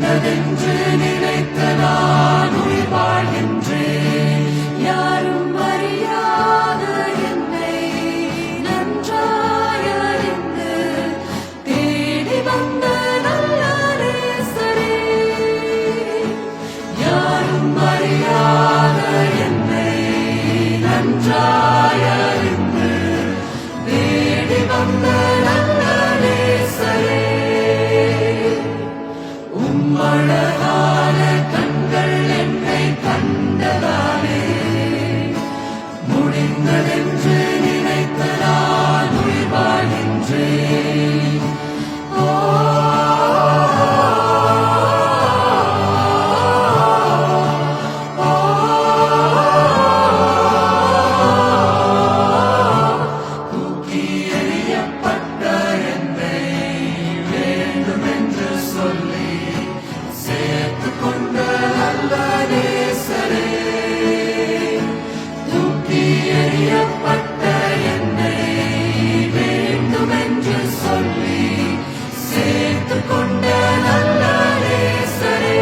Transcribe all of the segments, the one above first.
முடிந்ததென்று நினைத்த நான் உயிர் வாழ்கின்றேன். யாரும் அறியாத என்னை நன்றாய் அறிந்து தேடி வந்த நல்ல நேசரே. யாரும் அறியாத என்னை நன்றாய் அறிந்து தேடி வந்த நல்ல நேசரே. அழகான கண்கள் என்னை கண்டதாலே முடிந்ததென்று நினைத்த நான் உயிர் வாழ்கின்றேன். தூக்கி எறியப்பட்ட என்னை வேண்டுமென்று சொல்லி சேர்த்து கொண்ட நல்ல நேசரே. தூக்கி எறியப்பட்ட என்னை வேண்டுமென்று சொல்லி சேர்த்து கொண்ட நல்ல நேசரே.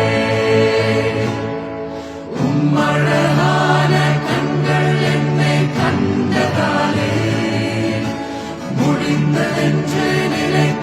அழகான கண்கள் என்னை கண்டதாலே முடிந்ததென்று நினைத்த